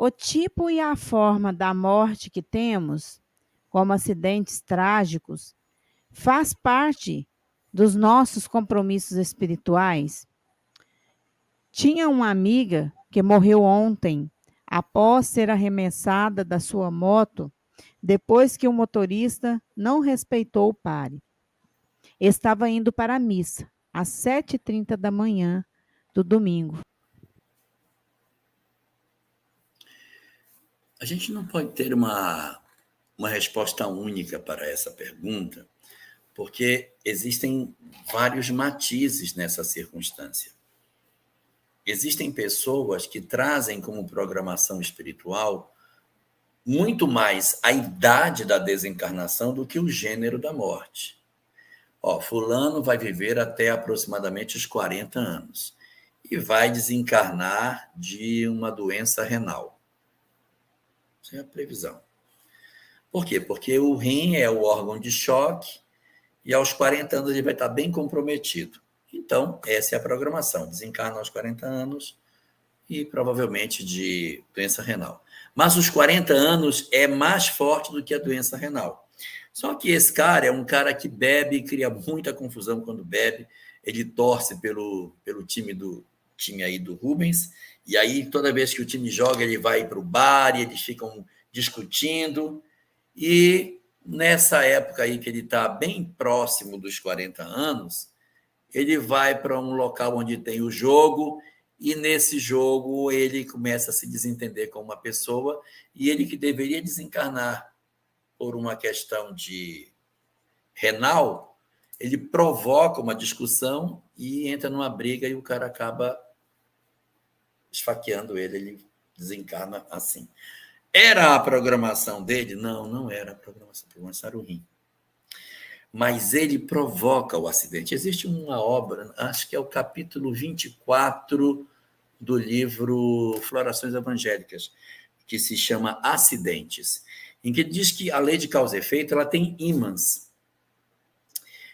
O tipo e a forma da morte que temos, como acidentes trágicos, faz parte dos nossos compromissos espirituais. Tinha uma amiga que morreu ontem após ser arremessada da sua moto depois que o motorista não respeitou o pare. Estava indo para a missa às 7h30 da manhã do domingo. A gente não pode ter uma resposta única para essa pergunta, porque existem vários matizes nessa circunstância. Existem pessoas que trazem como programação espiritual muito mais a idade da desencarnação do que o gênero da morte. Fulano vai viver até aproximadamente os 40 anos e vai desencarnar de uma doença renal. Essa é a previsão. Por quê? Porque o rim é o órgão de choque e aos 40 anos ele vai estar bem comprometido. Então, essa é a programação. Desencarna aos 40 anos e provavelmente de doença renal. Mas os 40 anos é mais forte do que a doença renal. Só que esse cara é um cara que bebe e cria muita confusão quando bebe. Ele torce pelo time aí do Rubens, e aí toda vez que o time joga, ele vai para o bar e eles ficam discutindo. E nessa época aí que ele está bem próximo dos 40 anos, ele vai para um local onde tem o jogo, e nesse jogo ele começa a se desentender com uma pessoa, e ele que deveria desencarnar por uma questão de renal, ele provoca uma discussão e entra numa briga e o cara acaba esfaqueando ele desencarna assim. Era a programação dele? Não, não era a programação. A programação era o rim. Mas ele provoca o acidente. Existe uma obra, acho que é o capítulo 24 do livro Florações Evangélicas, que se chama Acidentes, em que diz que a lei de causa e efeito ela tem ímãs.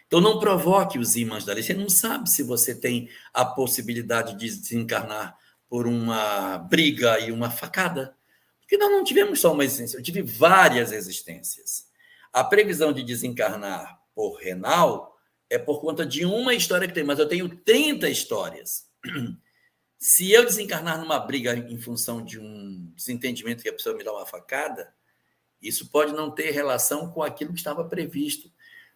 Então, não provoque os ímãs da lei. Você não sabe se você tem a possibilidade de desencarnar por uma briga e uma facada. Porque nós não tivemos só uma existência, eu tive várias existências. A previsão de desencarnar por renal é por conta de uma história que tem, mas eu tenho 30 histórias. Se eu desencarnar numa briga em função de um desentendimento que a pessoa me dá uma facada, isso pode não ter relação com aquilo que estava previsto.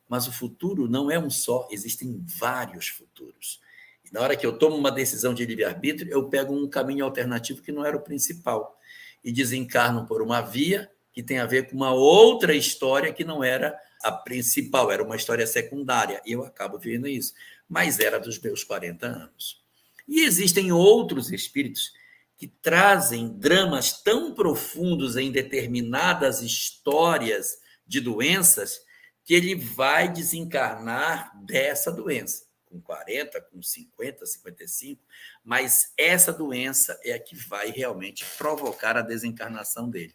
Mas o futuro não é um só, existem vários futuros. E na hora que eu tomo uma decisão de livre-arbítrio, eu pego um caminho alternativo que não era o principal. E desencarno por uma via que tem a ver com uma outra história que não era a principal, era uma história secundária. E eu acabo vivendo isso. Mas era dos meus 40 anos. E existem outros espíritos que trazem dramas tão profundos em determinadas histórias de doenças que ele vai desencarnar dessa doença, com 40, com 50, 55, mas essa doença é a que vai realmente provocar a desencarnação dele.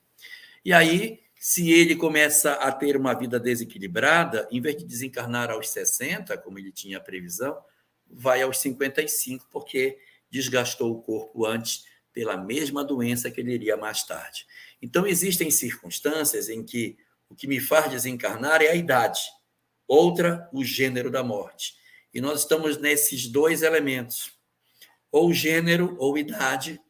E aí, se ele começa a ter uma vida desequilibrada, em vez de desencarnar aos 60, como ele tinha a previsão, vai aos 55, porque desgastou o corpo antes pela mesma doença que ele iria mais tarde. Então, existem circunstâncias em que o que me faz desencarnar é a idade, outra, o gênero da morte. E nós estamos nesses dois elementos, ou gênero ou idade,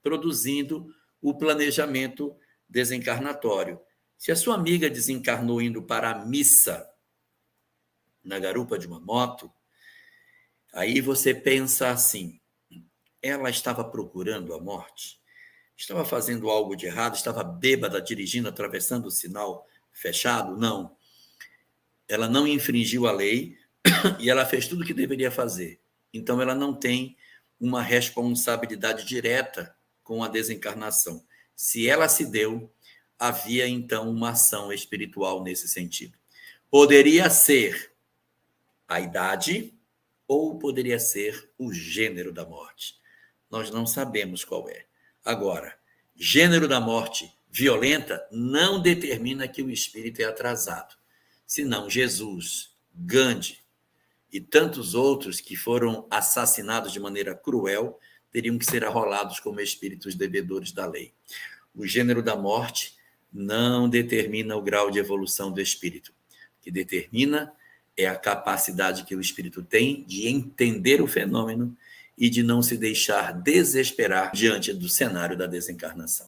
produzindo o planejamento desencarnatório. Se a sua amiga desencarnou indo para a missa na garupa de uma moto, aí você pensa assim, ela estava procurando a morte? Estava fazendo algo de errado? Estava bêbada, dirigindo, atravessando o sinal fechado? Não. Ela não infringiu a lei e ela fez tudo o que deveria fazer. Então, ela não tem uma responsabilidade direta com a desencarnação. Se ela se deu, havia, então, uma ação espiritual nesse sentido. Poderia ser a idade ou poderia ser o gênero da morte. Nós não sabemos qual é. Agora, gênero da morte violenta não determina que o espírito é atrasado. Senão Jesus, Gandhi e tantos outros que foram assassinados de maneira cruel teriam que ser arrolados como espíritos devedores da lei. O gênero da morte não determina o grau de evolução do espírito. O que determina é a capacidade que o espírito tem de entender o fenômeno e de não se deixar desesperar diante do cenário da desencarnação.